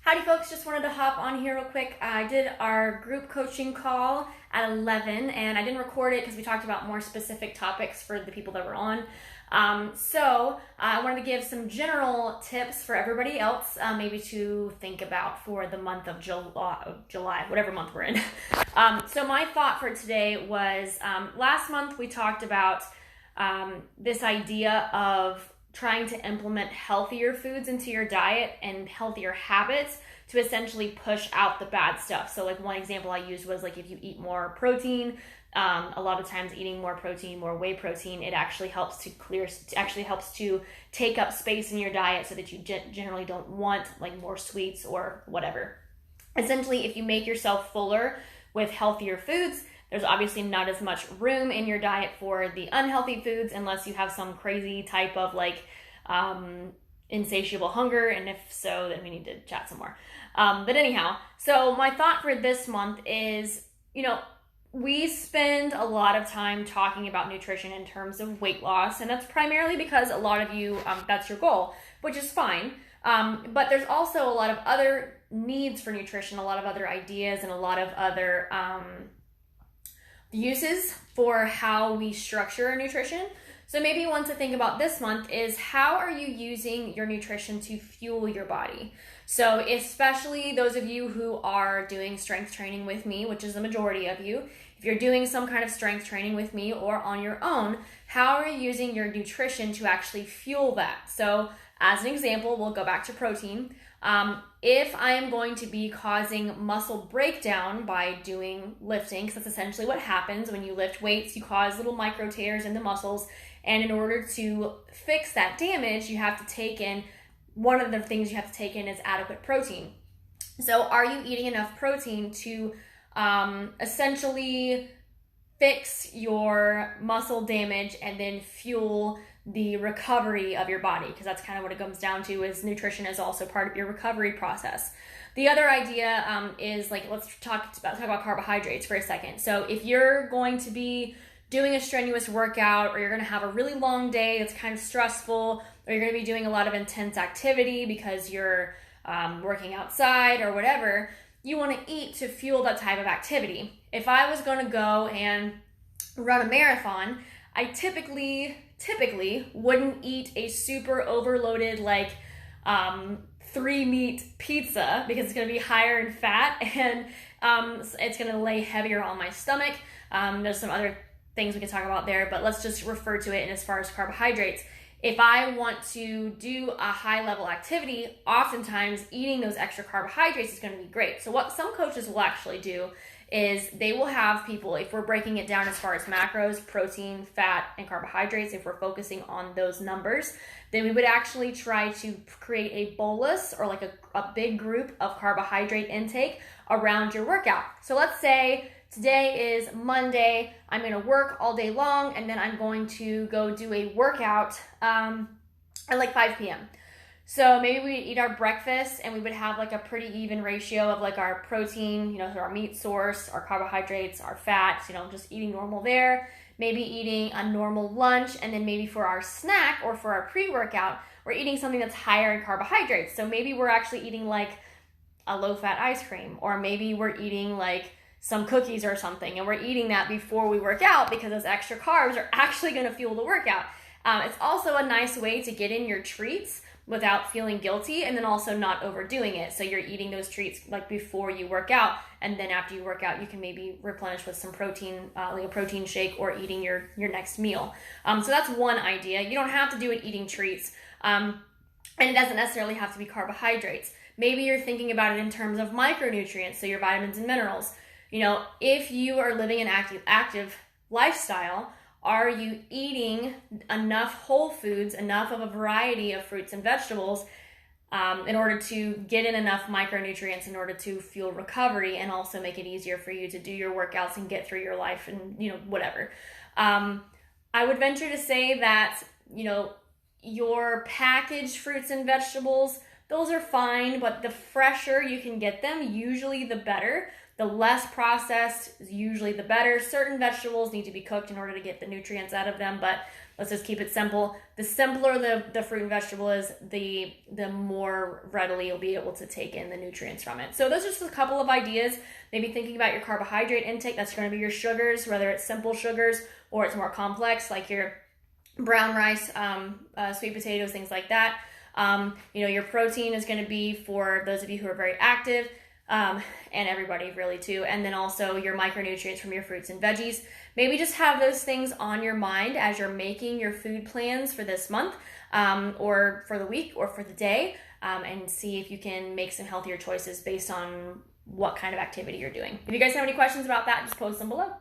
Howdy folks, just wanted to hop on here real quick. I did our group coaching call at 11 and I didn't record it because we talked about more specific topics for the people that were on. I wanted to give some general tips for everybody else, maybe to think about for the month of July, whatever month we're in. So my thought for today was, last month we talked about this idea of trying to implement healthier foods into your diet and healthier habits to essentially push out the bad stuff. So like one example I used was like if you eat more protein, a lot of times eating more protein, more whey protein, it actually helps to take up space in your diet so that you generally don't want like more sweets or whatever. Essentially, if you make yourself fuller with healthier foods, there's obviously not as much room in your diet for the unhealthy foods unless you have some crazy type of insatiable hunger. And if so, then we need to chat some more. But anyhow, so my thought for this month is, we spend a lot of time talking about nutrition in terms of weight loss. And that's primarily because a lot of you, that's your goal, which is fine. But there's also a lot of other needs for nutrition, a lot of other ideas, and a lot of other uses for how we structure our nutrition. So maybe one to think about this month is, how are you using your nutrition to fuel your body? So especially those of you who are doing strength training with me, which is the majority of you, if you're doing some kind of strength training with me or on your own, how are you using your nutrition to actually fuel that? So as an example, we'll go back to protein. If I am going to be causing muscle breakdown by doing lifting, because that's essentially what happens when you lift weights, you cause little micro tears in the muscles. And in order to fix that damage, you have to take in, one of the things you have to take in is adequate protein. So are you eating enough protein to essentially fix your muscle damage and then fuel the recovery of your body? Because that's kind of what it comes down to, is nutrition is also part of your recovery process. The other idea is let's talk about carbohydrates for a second. So if you're going to be doing a strenuous workout, or you're going to have a really long day that's kind of stressful, or you're going to be doing a lot of intense activity because you're working outside or whatever, you want to eat to fuel that type of activity. If I was going to go and run a marathon, I typically wouldn't eat a super overloaded 3-meat pizza, because it's going to be higher in fat and it's going to lay heavier on my stomach. There's some other things we can talk about there, but let's just refer to it. And as far as carbohydrates, if I want to do a high level activity, oftentimes eating those extra carbohydrates is going to be great. So what some coaches will actually do is they will have people, if we're breaking it down as far as macros, protein, fat, and carbohydrates, if we're focusing on those numbers, then we would actually try to create a bolus, or a big group of carbohydrate intake around your workout. So let's say today is Monday, I'm going to work all day long, and then I'm going to go do a workout at 5 p.m. So maybe we eat our breakfast, and we would have a pretty even ratio of our protein, our meat source, our carbohydrates, our fats, just eating normal there. Maybe eating a normal lunch, and then maybe for our snack or for our pre-workout, we're eating something that's higher in carbohydrates. So maybe we're actually eating a low-fat ice cream, or maybe we're eating some cookies or something, and we're eating that before we work out, because those extra carbs are actually going to fuel the workout. It's also a nice way to get in your treats without feeling guilty, and then also not overdoing it. So you're eating those treats before you work out, and then after you work out, you can maybe replenish with some protein, like a protein shake, or eating your next meal. So that's one idea. You don't have to do it eating treats, and it doesn't necessarily have to be carbohydrates. Maybe you're thinking about it in terms of micronutrients, so your vitamins and minerals. If you are living an active lifestyle, are you eating enough whole foods, enough of a variety of fruits and vegetables in order to get in enough micronutrients in order to fuel recovery and also make it easier for you to do your workouts and get through your life and, whatever. I would venture to say that, your packaged fruits and vegetables, those are fine, but the fresher you can get them, usually the better. The less processed is usually the better. Certain vegetables need to be cooked in order to get the nutrients out of them, but let's just keep it simple. The simpler the fruit and vegetable is, the more readily you'll be able to take in the nutrients from it. So those are just a couple of ideas. Maybe thinking about your carbohydrate intake. That's going to be your sugars, whether it's simple sugars or it's more complex, like your brown rice, sweet potatoes, things like that. Your protein is going to be for those of you who are very active, and everybody really too. And then also your micronutrients from your fruits and veggies. Maybe just have those things on your mind as you're making your food plans for this month, or for the week or for the day, and see if you can make some healthier choices based on what kind of activity you're doing. If you guys have any questions about that, just post them below.